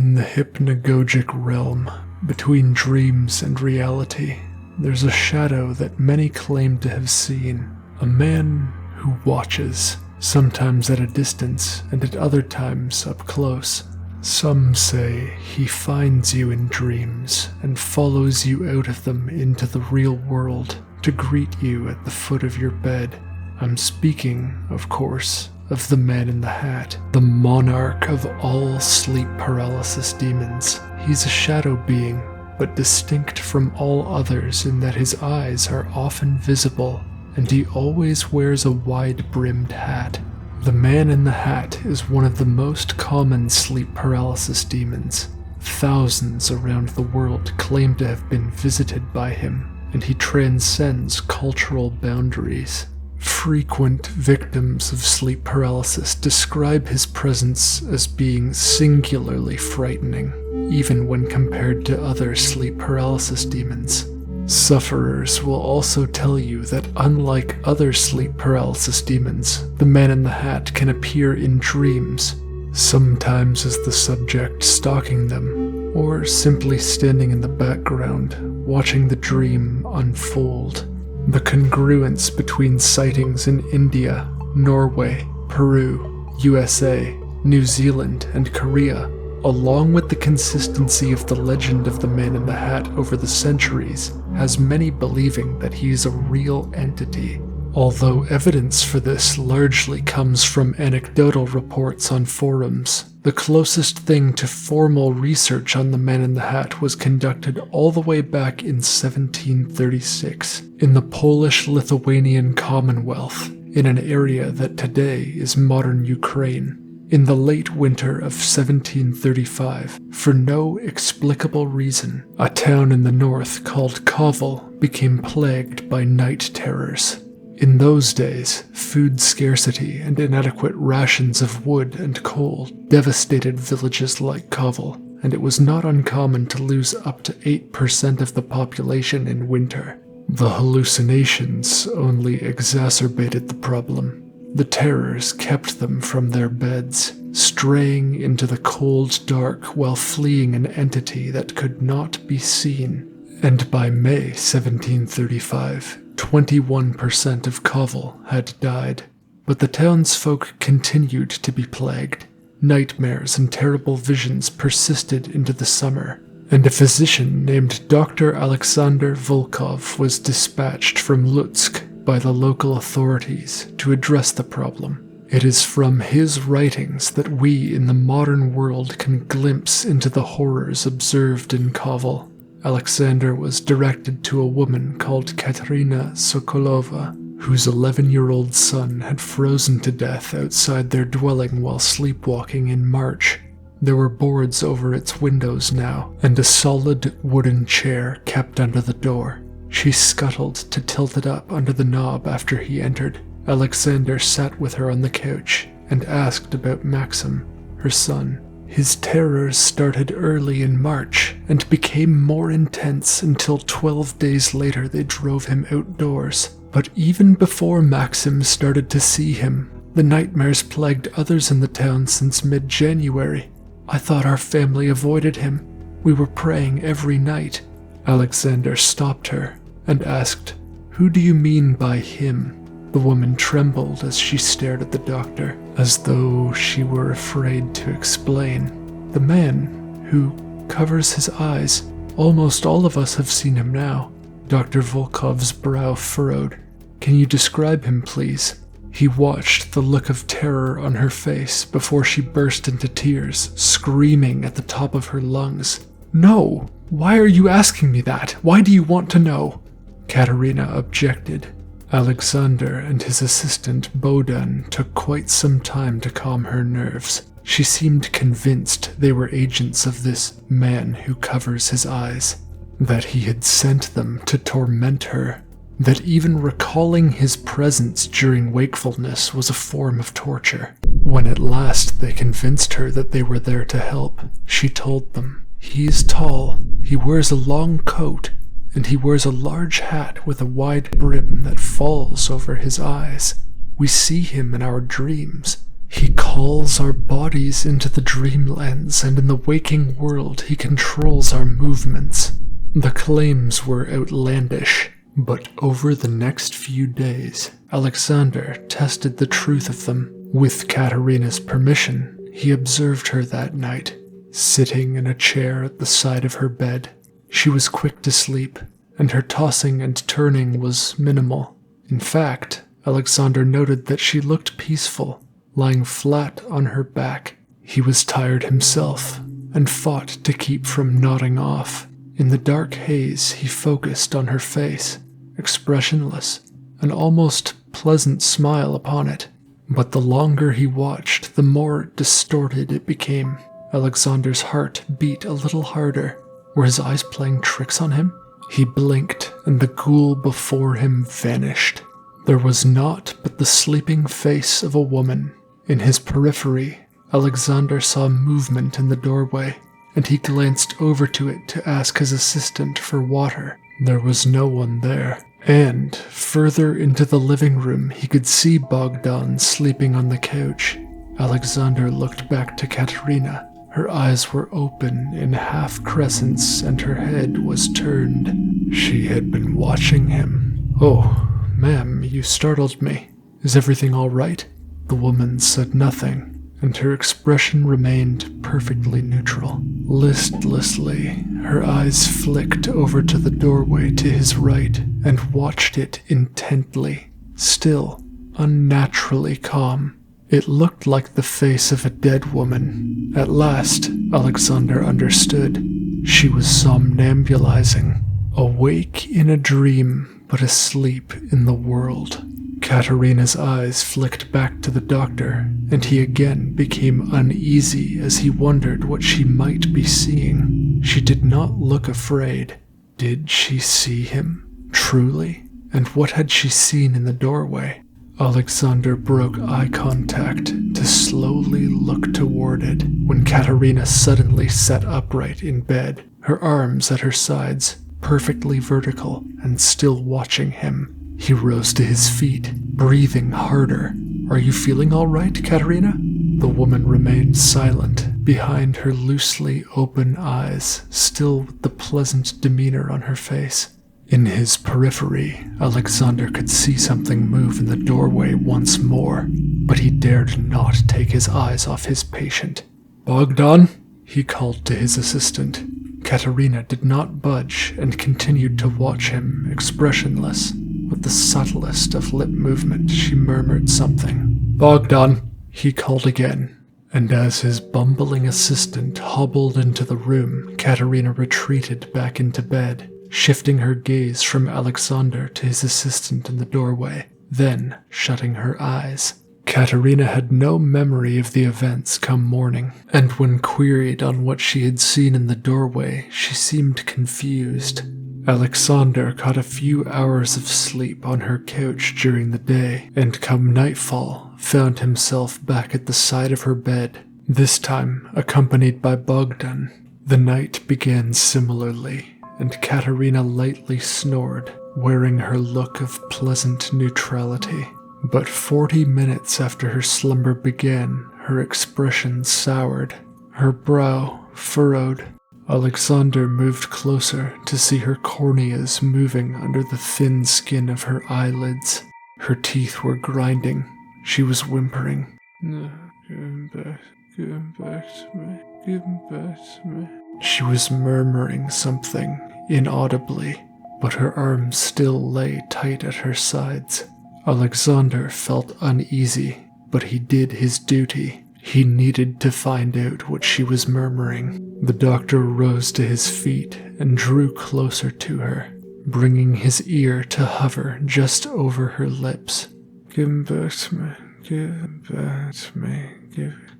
In the hypnagogic realm, between dreams and reality, there's a shadow that many claim to have seen. A man who watches, sometimes at a distance and at other times up close. Some say he finds you in dreams and follows you out of them into the real world to greet you at the foot of your bed. I'm speaking, of course, of the Man in the Hat, the monarch of all sleep paralysis demons. He's a shadow being, but distinct from all others in that his eyes are often visible, and he always wears a wide-brimmed hat. The Man in the Hat is one of the most common sleep paralysis demons. Thousands around the world claim to have been visited by him, and he transcends cultural boundaries. Frequent victims of sleep paralysis describe his presence as being singularly frightening, even when compared to other sleep paralysis demons. Sufferers will also tell you that unlike other sleep paralysis demons, the Man in the Hat can appear in dreams, sometimes as the subject stalking them, or simply standing in the background, watching the dream unfold. The congruence between sightings in India, Norway, Peru, USA, New Zealand, and Korea, along with the consistency of the legend of the Man in the Hat over the centuries, has many believing that he is a real entity. Although evidence for this largely comes from anecdotal reports on forums, the closest thing to formal research on the Man in the Hat was conducted all the way back in 1736 in the Polish-Lithuanian Commonwealth, in an area that today is modern Ukraine. In the late winter of 1735, for no explicable reason, a town in the north called Kovel became plagued by night terrors. In those days, food scarcity and inadequate rations of wood and coal devastated villages like Kovel, and it was not uncommon to lose up to 8% of the population in winter. The hallucinations only exacerbated the problem. The terrors kept them from their beds, straying into the cold dark while fleeing an entity that could not be seen. And by May 1735, 21% of Kovel had died, but the townsfolk continued to be plagued. Nightmares and terrible visions persisted into the summer, and a physician named Dr. Alexander Volkov was dispatched from Lutsk by the local authorities to address the problem. It is from his writings that we in the modern world can glimpse into the horrors observed in Kovel. Alexander was directed to a woman called Katerina Sokolova, whose 11-year-old son had frozen to death outside their dwelling while sleepwalking in March. There were boards over its windows now, and a solid wooden chair kept under the door. She scuttled to tilt it up under the knob after he entered. Alexander sat with her on the couch and asked about Maxim, her son. His terrors started early in March and became more intense until 12 days later they drove him outdoors. But even before Maxim started to see him, the nightmares plagued others in the town since mid-January. I thought our family avoided him. We were praying every night. Alexander stopped her and asked, "Who do you mean by him?" The woman trembled as she stared at the doctor, as though she were afraid to explain. "The man who covers his eyes. Almost all of us have seen him now." Dr. Volkov's brow furrowed. "Can you describe him, please?" He watched the look of terror on her face before she burst into tears, screaming at the top of her lungs. "No! Why are you asking me that? Why do you want to know?" Katerina objected. Alexander and his assistant Bohdan took quite some time to calm her nerves. She seemed convinced they were agents of this man who covers his eyes, that he had sent them to torment her, that even recalling his presence during wakefulness was a form of torture. When at last they convinced her that they were there to help, she told them, "He is tall, he wears a long coat, and he wears a large hat with a wide brim that falls over his eyes. We see him in our dreams. He calls our bodies into the dreamlands, and in the waking world he controls our movements. The claims were outlandish, but over the next few days, Alexander tested the truth of them. With Katerina's permission, he observed her that night, sitting in a chair at the side of her bed. She was quick to sleep, and her tossing and turning was minimal. In fact, Alexander noted that she looked peaceful, lying flat on her back. He was tired himself, and fought to keep from nodding off. In the dark haze, he focused on her face, expressionless, an almost pleasant smile upon it. But the longer he watched, the more distorted it became. Alexander's heart beat a little harder. Were his eyes playing tricks on him? He blinked, and the ghoul before him vanished. There was naught but the sleeping face of a woman. In his periphery, Alexander saw movement in the doorway, and he glanced over to it to ask his assistant for water. There was no one there. And, further into the living room, he could see Bogdan sleeping on the couch. Alexander looked back to Katerina. Her eyes were open in half-crescents and her head was turned. She had been watching him. "Oh, ma'am, you startled me. Is everything all right?" The woman said nothing, and her expression remained perfectly neutral. Listlessly, her eyes flicked over to the doorway to his right and watched it intently, still unnaturally calm. It looked like the face of a dead woman. At last, Alexander understood. She was somnambulizing, awake in a dream, but asleep in the world. Katerina's eyes flicked back to the doctor, and he again became uneasy as he wondered what she might be seeing. She did not look afraid. Did she see him? Truly? And what had she seen in the doorway? Alexander broke eye contact to slowly look toward it when Katerina suddenly sat upright in bed, her arms at her sides, perfectly vertical and still watching him. He rose to his feet, breathing harder. "Are you feeling all right, Katerina?" The woman remained silent, behind her loosely open eyes, still with the pleasant demeanor on her face. In his periphery, Alexander could see something move in the doorway once more, but he dared not take his eyes off his patient. "Bogdan," he called to his assistant. Katerina did not budge and continued to watch him, expressionless. With the subtlest of lip movement, she murmured something. "Bogdan," he called again, and as his bumbling assistant hobbled into the room, Katerina retreated back into bed, shifting her gaze from Alexander to his assistant in the doorway, then shutting her eyes. Katerina had no memory of the events come morning, and when queried on what she had seen in the doorway, she seemed confused. Alexander caught a few hours of sleep on her couch during the day, and come nightfall, found himself back at the side of her bed, this time accompanied by Bogdan. The night began similarly, and Katerina lightly snored, wearing her look of pleasant neutrality. But 40 minutes after her slumber began, her expression soured, her brow furrowed. Alexander moved closer to see her corneas moving under the thin skin of her eyelids. Her teeth were grinding. She was whimpering. "No, give him back to me, give him back to me." She was murmuring something inaudibly, but her arms still lay tight at her sides. Alexander felt uneasy, but he did his duty. He needed to find out what she was murmuring. The doctor rose to his feet and drew closer to her, bringing his ear to hover just over her lips. "Give him back to me, give him back to me,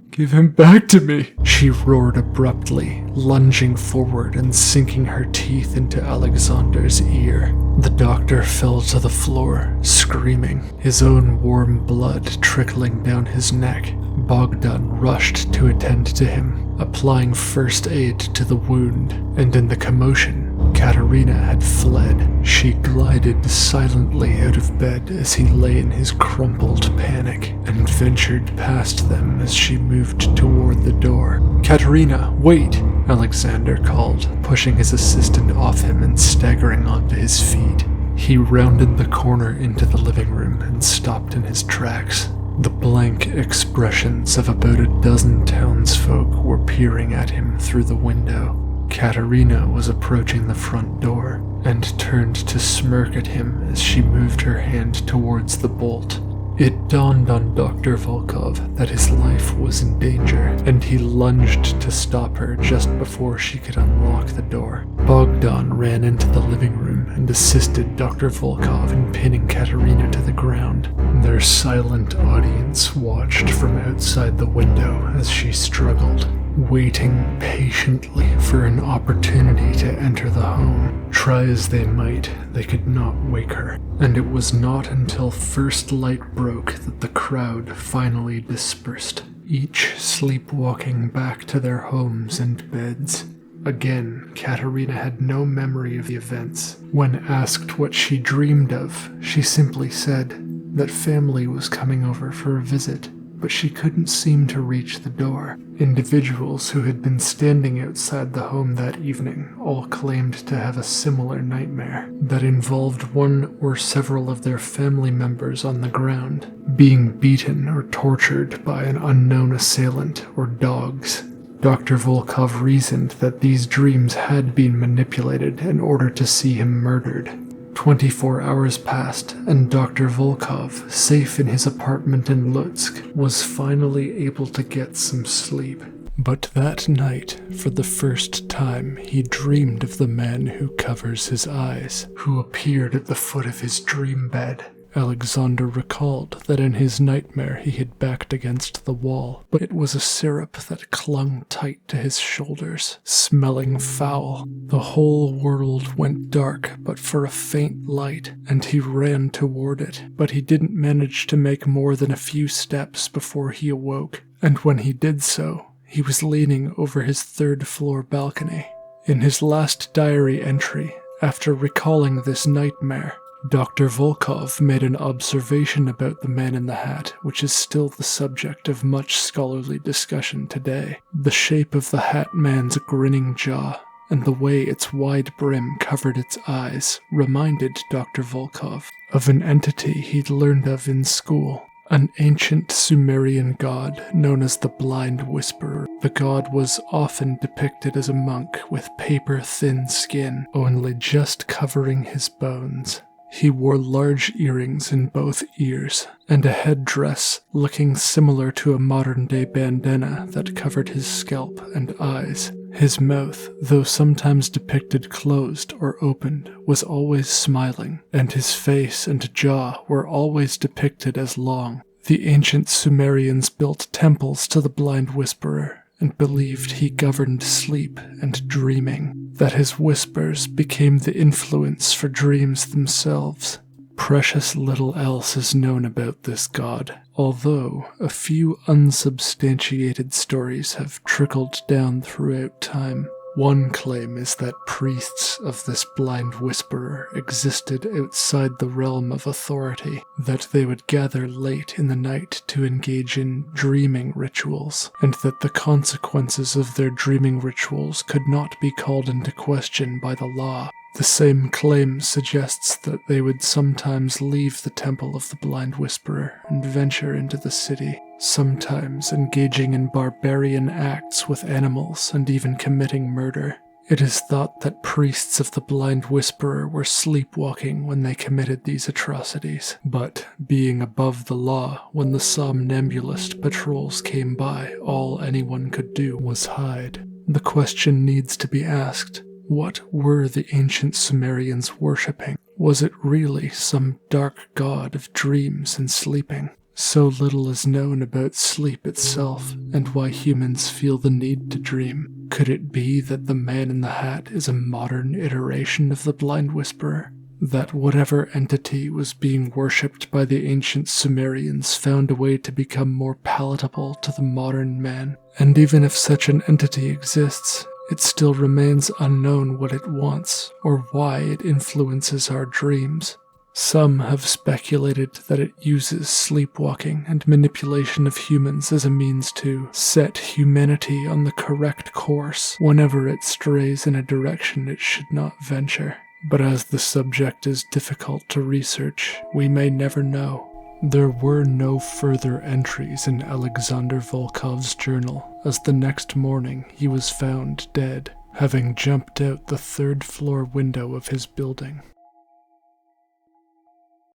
give him back to me," she roared abruptly, lunging forward and sinking her teeth into Alexander's ear. The doctor fell to the floor, screaming, his own warm blood trickling down his neck. Bogdan rushed to attend to him, applying first aid to the wound, and in the commotion, Katerina had fled. She glided silently out of bed as he lay in his crumpled panic and ventured past them as she moved toward the door. "Katerina, wait!" Alexander called, pushing his assistant off him and staggering onto his feet. He rounded the corner into the living room and stopped in his tracks. The blank expressions of about a dozen townsfolk were peering at him through the window. Katerina was approaching the front door and turned to smirk at him as she moved her hand towards the bolt. It dawned on Dr. Volkov that his life was in danger, and he lunged to stop her just before she could unlock the door. Bogdan ran into the living room and assisted Dr. Volkov in pinning Katerina to the ground. Their silent audience watched from outside the window as she struggled, waiting patiently for an opportunity to enter the home. Try as they might, they could not wake her, and it was not until first light broke that the crowd finally dispersed, each sleepwalking back to their homes and beds. Again, Katerina had no memory of the events. When asked what she dreamed of, she simply said that family was coming over for a visit, but she couldn't seem to reach the door. Individuals who had been standing outside the home that evening all claimed to have a similar nightmare that involved one or several of their family members on the ground, being beaten or tortured by an unknown assailant or dogs. Dr. Volkov reasoned that these dreams had been manipulated in order to see him murdered. 24 hours passed, and Dr. Volkov, safe in his apartment in Lutsk, was finally able to get some sleep. But that night, for the first time, he dreamed of the man who covers his eyes, who appeared at the foot of his dream bed. Alexander recalled that in his nightmare he had backed against the wall, but it was a syrup that clung tight to his shoulders, smelling foul. The whole world went dark but for a faint light, and he ran toward it, but he didn't manage to make more than a few steps before he awoke, and when he did so, he was leaning over his third-floor balcony. In his last diary entry, after recalling this nightmare, Dr. Volkov made an observation about the man in the hat, which is still the subject of much scholarly discussion today. The shape of the hat man's grinning jaw, and the way its wide brim covered its eyes, reminded Dr. Volkov of an entity he'd learned of in school. An ancient Sumerian god known as the Blind Whisperer. The god was often depicted as a monk with paper-thin skin, only just covering his bones. He wore large earrings in both ears, and a headdress looking similar to a modern-day bandana that covered his scalp and eyes. His mouth, though sometimes depicted closed or opened, was always smiling, and his face and jaw were always depicted as long. The ancient Sumerians built temples to the Blind Whisperer, and believed he governed sleep and dreaming, that his whispers became the influence for dreams themselves. Precious little else is known about this god, although a few unsubstantiated stories have trickled down throughout time. One claim is that priests of this Blind Whisperer existed outside the realm of authority, that they would gather late in the night to engage in dreaming rituals, and that the consequences of their dreaming rituals could not be called into question by the law. The same claim suggests that they would sometimes leave the temple of the Blind Whisperer and venture into the city, sometimes engaging in barbarian acts with animals and even committing murder. It is thought that priests of the Blind Whisperer were sleepwalking when they committed these atrocities, but being above the law, when the somnambulist patrols came by, all anyone could do was hide. The question needs to be asked: what were the ancient Sumerians worshipping? Was it really some dark god of dreams and sleeping? So little is known about sleep itself, and why humans feel the need to dream. Could it be that the man in the hat is a modern iteration of the Blind Whisperer? That whatever entity was being worshipped by the ancient Sumerians found a way to become more palatable to the modern man? And even if such an entity exists, it still remains unknown what it wants or why it influences our dreams. Some have speculated that it uses sleepwalking and manipulation of humans as a means to set humanity on the correct course whenever it strays in a direction it should not venture. But as the subject is difficult to research, we may never know. There were no further entries in Alexander Volkov's journal, as the next morning he was found dead, having jumped out the third-floor window of his building.